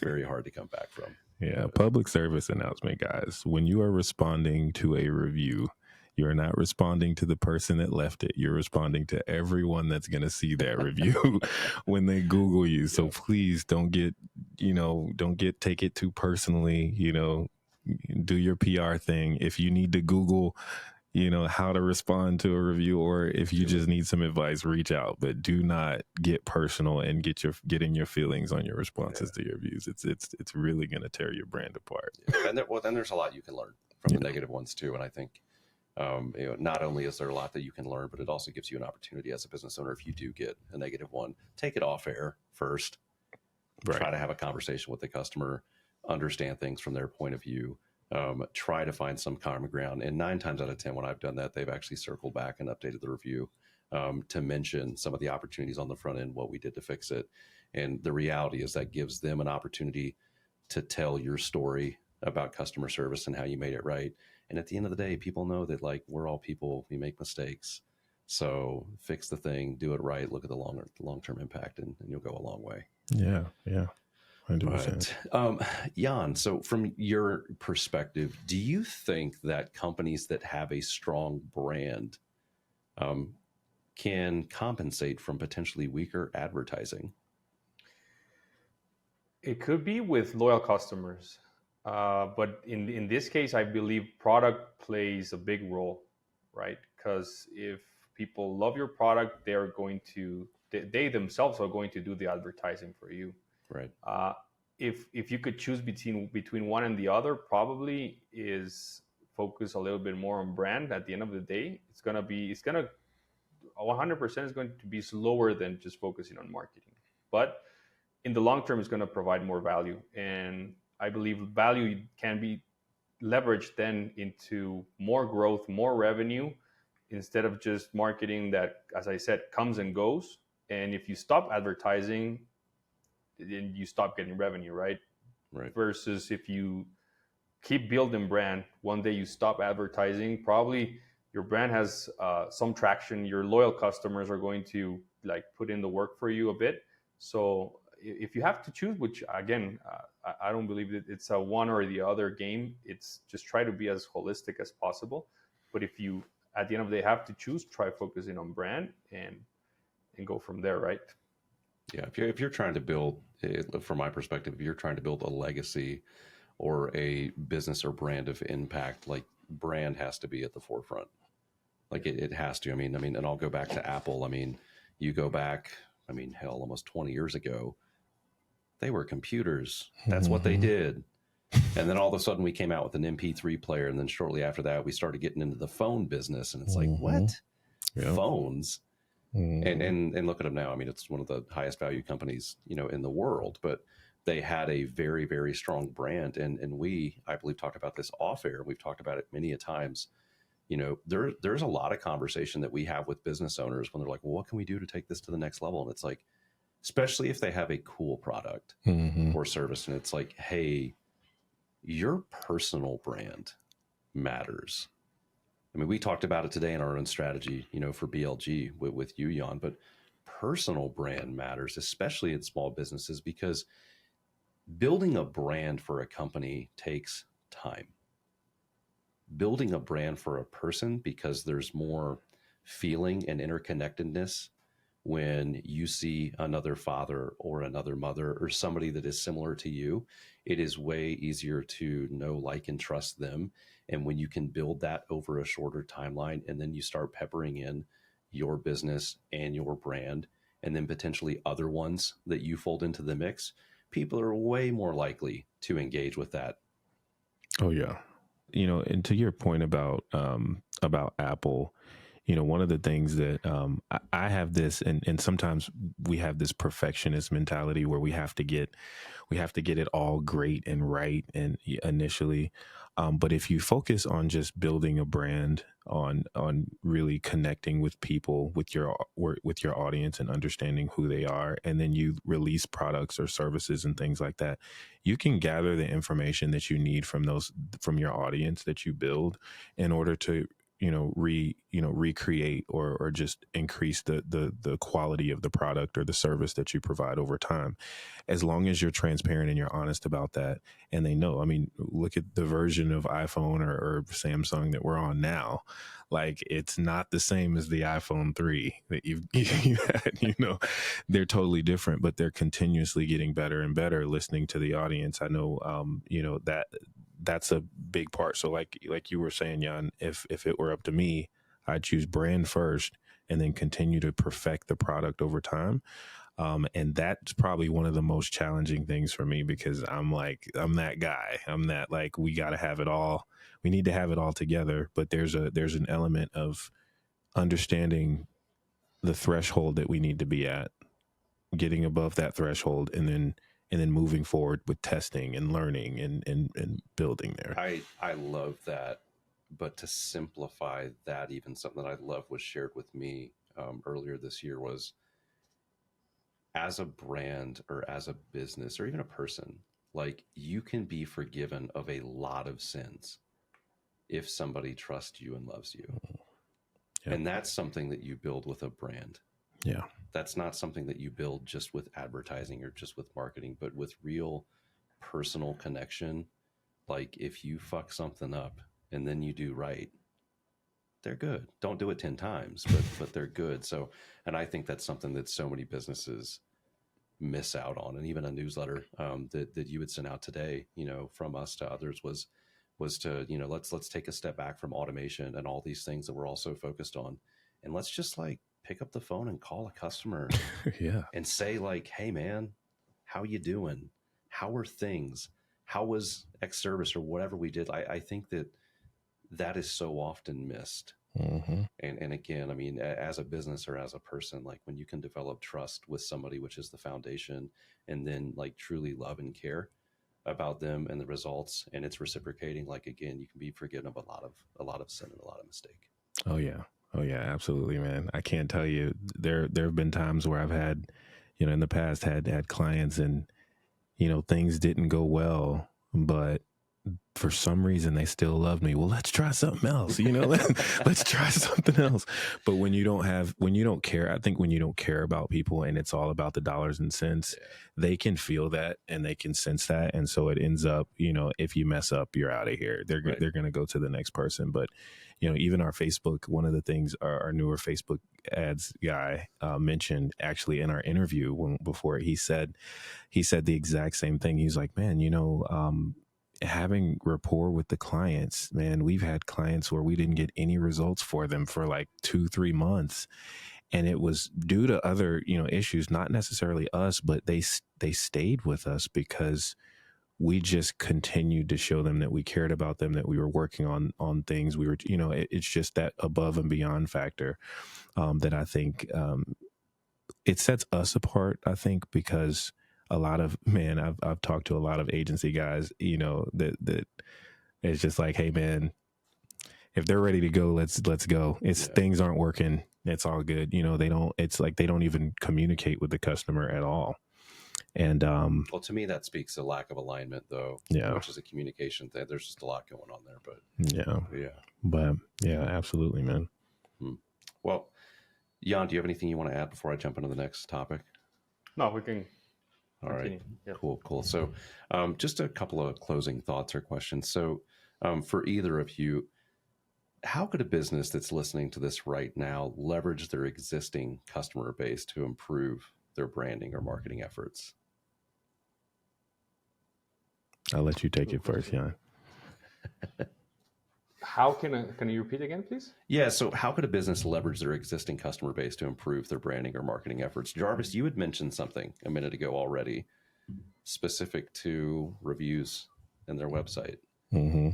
very hard to come back from. Yeah, public service announcement, guys. When you are responding to a review, you're not responding to the person that left it. You're responding to everyone that's going to see that review when they Google you. So please don't take it too personally. Do your PR thing. If you need to Google, how to respond to a review, or if you just need some advice, reach out. But do not get personal and get in your feelings on your responses to your reviews. It's really going to tear your brand apart. And then there's a lot you can learn from the negative ones too. And I think, not only is there a lot that you can learn, but it also gives you an opportunity as a business owner. If you do get a negative one, take it off air first. Right. Try to have a conversation with the customer, understand things from their point of view. Try to find some common ground. And 9 times out of 10, when I've done that, they've actually circled back and updated the review to mention some of the opportunities on the front end, what we did to fix it. And the reality is that gives them an opportunity to tell your story about customer service and how you made it right. And at the end of the day, people know that, like, we're all people, we make mistakes. So fix the thing, do it right, look at the long-term impact, and you'll go a long way. Yeah. 100%. But, Jan, so from your perspective, do you think that companies that have a strong brand can compensate from potentially weaker advertising? It could be with loyal customers. But in this case, I believe product plays a big role, right? Because if people love your product, they're going to they themselves are going to do the advertising for you. Right. Uh, if you could choose between one and the other, probably is focus a little bit more on brand. At the end of the day, it's gonna 100% is going to be slower than just focusing on marketing, but in the long term, it's going to provide more value. And I believe value can be leveraged then into more growth, more revenue, instead of just marketing that, as I said, comes and goes. And if you stop advertising, then you stop getting revenue, right? Right. Versus if you keep building brand, one day you stop advertising, probably your brand has some traction. Your loyal customers are going to like put in the work for you a bit. So if you have to choose, which again, I don't believe that it's a one or the other game. It's just try to be as holistic as possible. But if you at the end of the day have to choose, try focusing on brand and go from there, right? Yeah. If you're trying to build, from my perspective, if you're trying to build a legacy or a business or brand of impact, like brand has to be at the forefront. Like it has to. And I'll go back to Apple. You go back, hell, almost 20 years ago, they were computers. That's what they did. And then all of a sudden we came out with an MP3 player. And then shortly after that, we started getting into the phone business. And it's like, what? Yep. Phones? And look at them now. It's one of the highest value companies, in the world, but they had a very, very strong brand. And we, I believe, talked about this off air. We've talked about it many a times. There's a lot of conversation that we have with business owners when they're like, well, what can we do to take this to the next level? And it's like, especially if they have a cool product or service. And it's like, hey, your personal brand matters. We talked about it today in our own strategy, for BLG with you, Jan, but personal brand matters, especially in small businesses, because building a brand for a company takes time. Building a brand for a person, because there's more feeling and interconnectedness when you see another father or another mother or somebody that is similar to you. It is way easier to know, like, and trust them. And when you can build that over a shorter timeline, and then you start peppering in your business and your brand, and then potentially other ones that you fold into the mix, people are way more likely to engage with that. Oh yeah. And to your point about Apple, one of the things that I have this, and sometimes we have this perfectionist mentality where we have to get it all great and right and initially. But if you focus on just building a brand, on really connecting with people, with your audience, and understanding who they are, and then you release products or services and things like that, you can gather the information that you need from your audience that you build in order to recreate or just increase the quality of the product or the service that you provide over time, as long as you're transparent and you're honest about that. And they know, look at the version of iPhone or Samsung that we're on now. Like, it's not the same as the iPhone 3 that you had. They're totally different, but they're continuously getting better and better, listening to the audience. I know, that's a big part. So like you were saying, Jan, if it were up to me, I'd choose brand first and then continue to perfect the product over time. And that's probably one of the most challenging things for me, because I'm that guy. I'm that, like, we got to have it all. We need to have it all together. But there's an element of understanding the threshold that we need to be at, getting above that threshold, and then moving forward with testing and learning and building there. I love that. But to simplify that, even something that I love was shared with me earlier this year was, as a brand or as a business or even a person, like, you can be forgiven of a lot of sins if somebody trusts you and loves you. Yep. And that's something that you build with a brand. Yeah. That's not something that you build just with advertising or just with marketing, but with real personal connection. Like, if you fuck something up and then you do right, they're good. Don't do it 10 times, but they're good. So, and I think that's something that so many businesses miss out on. And even a newsletter that you would send out today, from us to others was to, let's take a step back from automation and all these things that we're also focused on. And let's just like pick up the phone and call a customer Yeah. and say like, hey man, how you doing? How are things? How was X service or whatever we did? I think that is so often missed. Mm-hmm. And again, I mean, as a business or as a person, like when you can develop trust with somebody, which is the foundation, and then like truly love and care about them and the results, and it's reciprocating, like again, you can be forgiven of a lot of sin and a lot of mistake. Oh yeah. Oh yeah, absolutely, man. I can't tell you, there have been times where I've had, in the past had clients, and things didn't go well, but for some reason they still love me. Well, let's try something else, let's try something else. But when you don't care, I think when you don't care about people and it's all about the dollars and cents, they can feel that and they can sense that. And so it ends up, if you mess up, you're out of here. They're going to go to the next person. But, even our Facebook, one of the things our newer Facebook ads guy mentioned actually in our interview before he said the exact same thing. He's like, man, having rapport with the clients, man, we've had clients where we didn't get any results for them for like 2-3 months. And it was due to other, issues, not necessarily us, but they stayed with us because we just continued to show them that we cared about them, that we were working on things. We were, it's just that above and beyond factor that I think it sets us apart, I think, because I've talked to a lot of agency guys, that it's just like, hey man, if they're ready to go, let's go. Things aren't working. It's all good. It's like they don't even communicate with the customer at all. And well, to me, that speaks to lack of alignment, though. Yeah, which is a communication thing. There's just a lot going on there, but but absolutely, man. Well, Jan, do you have anything you want to add before I jump into the next topic? No, we can. All right. Yeah. Cool. So, just a couple of closing thoughts or questions. So, for either of you, how could a business that's listening to this right now leverage their existing customer base to improve their branding or marketing efforts? I'll let you take it first, Jan. How can you repeat again, please? Yeah. So how could a business leverage their existing customer base to improve their branding or marketing efforts? Jarvis, you had mentioned something a minute ago already specific to reviews and their website. Mm-hmm.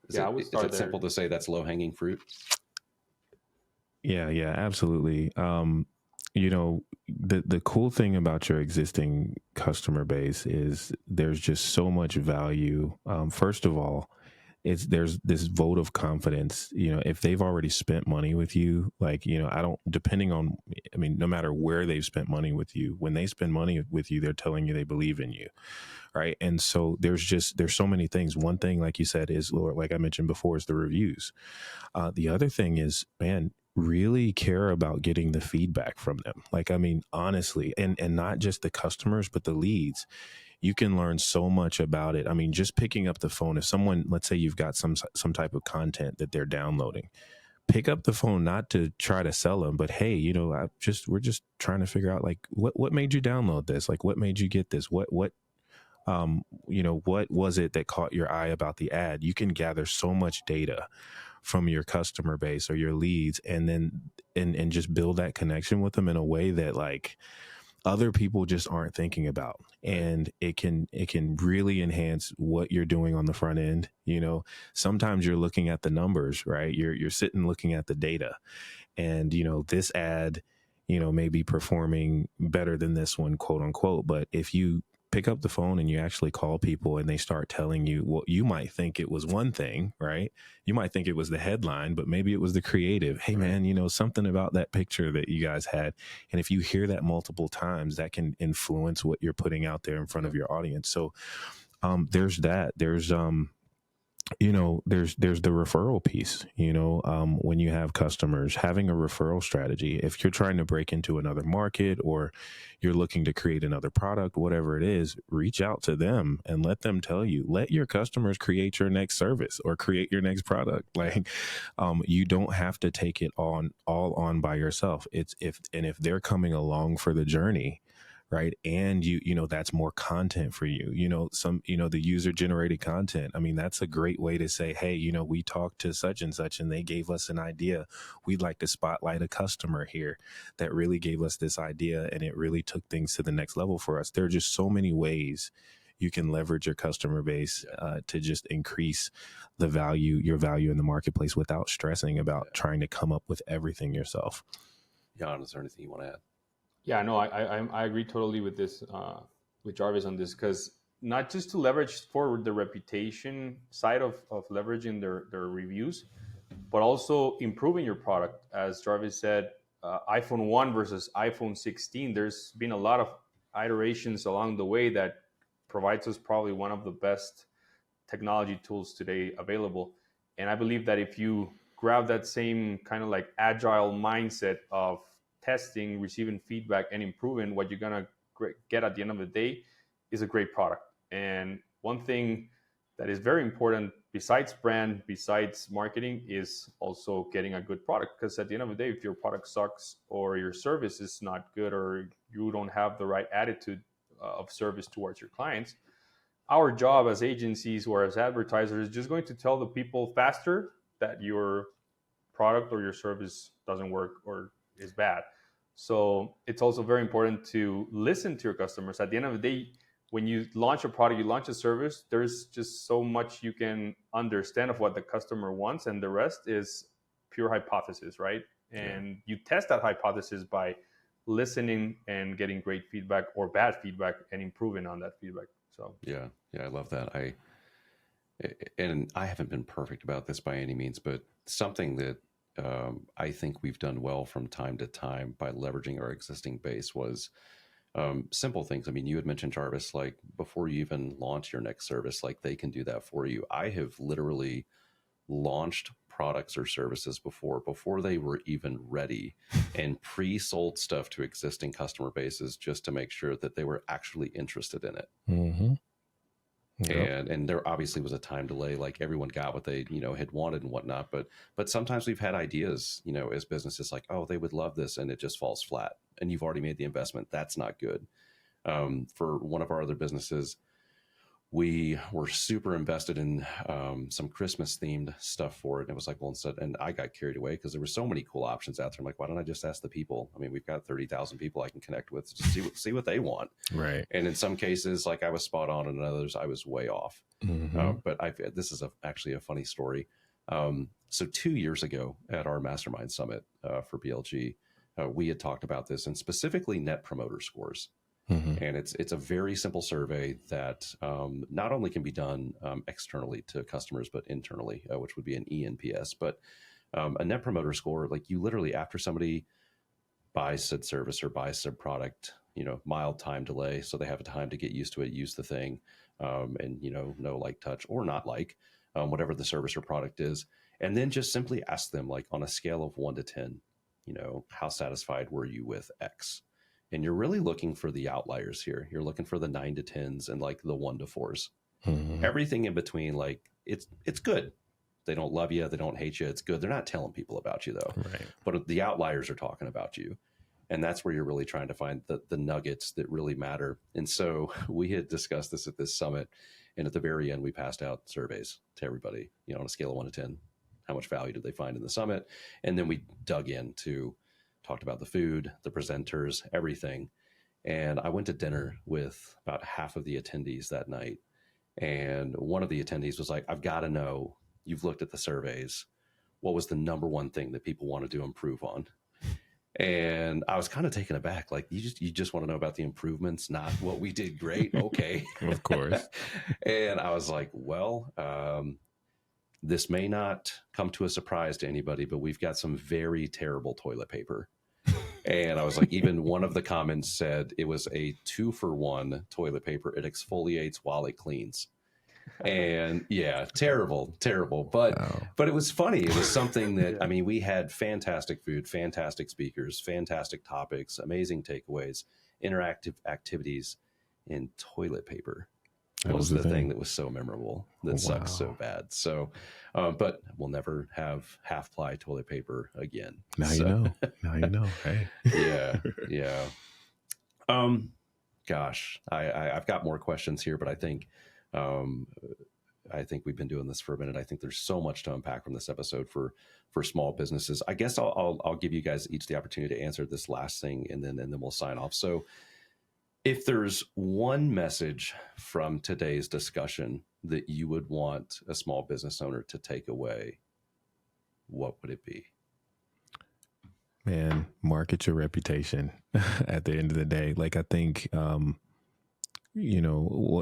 Is it simple to say that's low-hanging fruit? Yeah, absolutely. The cool thing about your existing customer base is there's just so much value. First of all, there's this vote of confidence. If they've already spent money with you, like, no matter where they've spent money with you, when they spend money with you, they're telling you they believe in you. Right. And so there's so many things. One thing, like you said, is, like I mentioned before, is the reviews. The other thing is, man, really care about getting the feedback from them. Like, honestly, and not just the customers, but the leads. You can learn so much about it. Just picking up the phone. If someone, let's say you've got some type of content that they're downloading, pick up the phone, not to try to sell them, but hey, we're just trying to figure out, like, what made you download this? Like, what made you get this? What was it that caught your eye about the ad? You can gather so much data from your customer base or your leads, and then and just build that connection with them in a way that, like, other people just aren't thinking about. And it can really enhance what you're doing on the front end. Sometimes you're looking at the numbers, right? You're sitting looking at the data, and this ad, may be performing better than this one, quote unquote. But if you pick up the phone and you actually call people and they start telling you, well, you might think it was one thing, right? You might think it was the headline, but maybe it was the creative. Hey, man, something about that picture that you guys had. And if you hear that multiple times, that can influence what you're putting out there in front of your audience. So there's that. There's there's the referral piece. When you have customers, having a referral strategy. If you're trying to break into another market, or you're looking to create another product, whatever it is, reach out to them and let them tell you. Let your customers create your next service or create your next product. Like, you don't have to take it all on by yourself. If they're coming along for the journey, right? And that's more content for you. The user generated content. I mean, that's a great way to say, hey, we talked to such and such and they gave us an idea. We'd like to spotlight a customer here that really gave us this idea, and it really took things to the next level for us. There are just so many ways you can leverage your customer base to just increase your value in the marketplace without stressing about trying to come up with everything yourself. Jan, is there anything you want to add? Yeah, no, I agree totally with this, with Jarvis on this, because not just to leverage for the reputation side of leveraging their reviews, but also improving your product. As Jarvis said, iPhone 1 versus iPhone 16, there's been a lot of iterations along the way that provides us probably one of the best technology tools today available. And I believe that if you grab that same kind of like agile mindset of testing, receiving feedback, and improving, what you're going to get at the end of the day is a great product. And one thing that is very important besides brand, besides marketing, is also getting a good product. Because at the end of the day, if your product sucks or your service is not good or you don't have the right attitude of service towards your clients, our job as agencies or as advertisers is just going to tell the people faster that your product or your service doesn't work or is bad. So it's also very important to listen to your customers. At the end of the day, when you launch a product, you launch a service, there's just so much you can understand of what the customer wants, and the rest is pure hypothesis, right? And you test that hypothesis by listening and getting great feedback or bad feedback and improving on that feedback. So yeah, I love that. And I haven't been perfect about this by any means, but something that I think we've done well from time to time by leveraging our existing base was simple things. I mean, you had mentioned, Jarvis, like before you even launch your next service, like they can do that for you. I have literally launched products or services before they were even ready and pre-sold stuff to existing customer bases just to make sure that they were actually interested in it. Mm-hmm. Yep. And there obviously was a time delay, like everyone got what they had wanted and whatnot, but sometimes we've had ideas as businesses like, oh, they would love this, and it just falls flat and you've already made the investment. That's not good. For one of our other businesses, we were super invested in some Christmas themed stuff for it. And it was like, well, instead, and I got carried away because there were so many cool options out there. I'm like, why don't I just ask the people? I mean, we've got 30,000 people I can connect with to see what they want. Right. And in some cases, like I was spot on, and in others I was way off. Mm-hmm. But this is actually a funny story. So 2 years ago at our mastermind summit for BLG, we had talked about this, and specifically net promoter scores. Mm-hmm. And it's a very simple survey that not only can be done externally to customers, but internally, which would be an ENPS. But a net promoter score, like you literally, after somebody buys said service or buys said product, mild time delay, so they have a time to get used to it, use the thing, and no like, touch, or not like, whatever the service or product is, and then just simply ask them, like, on a scale of 1 to 10, how satisfied were you with X? And you're really looking for the outliers here. You're looking for the 9 to 10s and like the 1 to 4s. Mm-hmm. Everything in between, like it's good. They don't love you. They don't hate you. It's good. They're not telling people about you though. Right. But the outliers are talking about you. And that's where you're really trying to find the nuggets that really matter. And so we had discussed this at this summit. And at the very end, we passed out surveys to everybody, on a scale of 1 to 10. How much value did they find in the summit? And then we dug into, talked about the food, the presenters, everything. And I went to dinner with about half of the attendees that night. And one of the attendees was like, I've got to know, you've looked at the surveys, what was the number one thing that people wanted to improve on? And I was kind of taken aback. Like, you just want to know about the improvements, not what we did great. Okay. Of course. And I was like, well, this may not come to a surprise to anybody, but we've got some very terrible toilet paper. And I was like, even one of the comments said it was a 2-for-1 toilet paper. It exfoliates while it cleans. And yeah, terrible. But it was funny. It was something that, I mean, we had fantastic food, fantastic speakers, fantastic topics, amazing takeaways, interactive activities, and toilet paper. What was the thing that was so memorable that sucks so bad? So, but we'll never have half-ply toilet paper again. Now you know. Hey. Yeah. gosh, I've got more questions here, but um, I think we've been doing this for a minute. I think there's so much to unpack from this episode for small businesses. I guess I'll give you guys each the opportunity to answer this last thing, and then we'll sign off. So, if there's one message from today's discussion that you would want a small business owner to take away, what would it be? Man, market your reputation at the end of the day. Like, I think, well,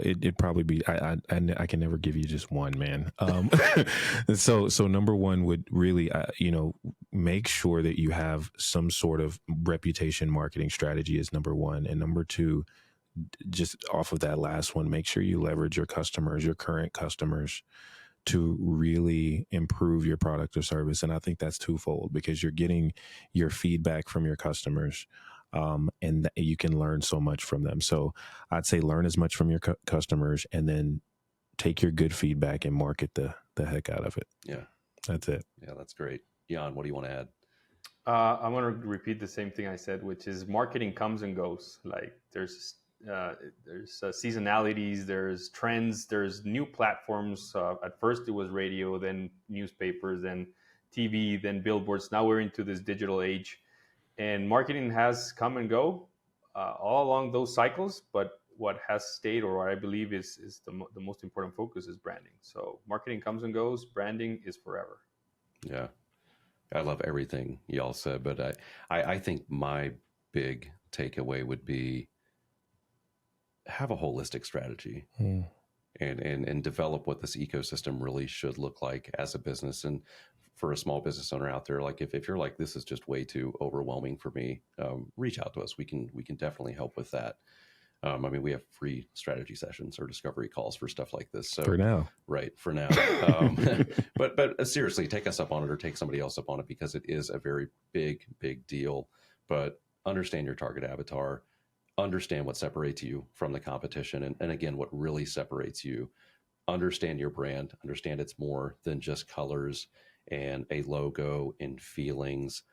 it'd probably be, I can never give you just one, man. So number one would really, make sure that you have some sort of reputation marketing strategy is number one. And number two, just off of that last one, make sure you leverage your customers, your current customers, to really improve your product or service. And I think that's twofold, because you're getting your feedback from your customers, and you can learn so much from them. So I'd say learn as much from your customers, and then take your good feedback and market the heck out of it. Yeah. That's it. Yeah, that's great. Jan, what do you want to add? I'm going to repeat the same thing I said, which is marketing comes and goes. Like there's seasonalities, there's trends, there's new platforms. At first it was radio, then newspapers, then TV, then billboards. Now we're into this digital age, and marketing has come and go all along those cycles. But what has stayed, or what I believe is the most important focus, is branding. So marketing comes and goes, branding is forever. Yeah. I love everything y'all said, but I think my big takeaway would be have a holistic strategy and develop what this ecosystem really should look like as a business. And for a small business owner out there, like if you're like, this is just way too overwhelming for me, reach out to us. We can definitely help with that. I mean, we have free strategy sessions or discovery calls for stuff like this. So for now, right, for now. But seriously, take us up on it, or take somebody else up on it, because it is a very big deal. But understand your target avatar, understand what separates you from the competition, and again, what really separates you. Understand your brand, understand it's more than just colors and a logo and feelings.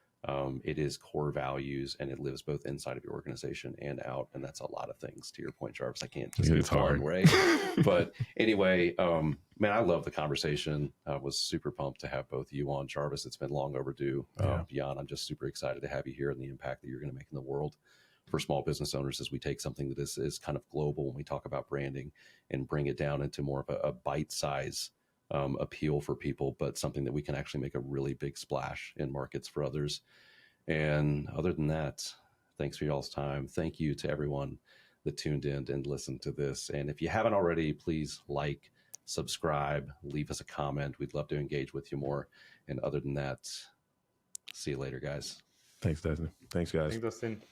It is core values, and it lives both inside of your organization and out. And that's a lot of things. To your point, Jarvis, I can't just it's hard, right? But anyway, man, I love the conversation. I was super pumped to have both you on. Jarvis, it's been long overdue. Jan, I'm just super excited to have you here and the impact that you're going to make in the world for small business owners as we take something that is kind of global when we talk about branding and bring it down into more of a bite size appeal for people, but something that we can actually make a really big splash in markets for others. And other than that, thanks for y'all's time. Thank you to everyone that tuned in and listened to this. And if you haven't already, please like, subscribe, leave us a comment. We'd love to engage with you more. And other than that, see you later, guys. Thanks, Dustin. Thanks, guys. Thanks, Dustin.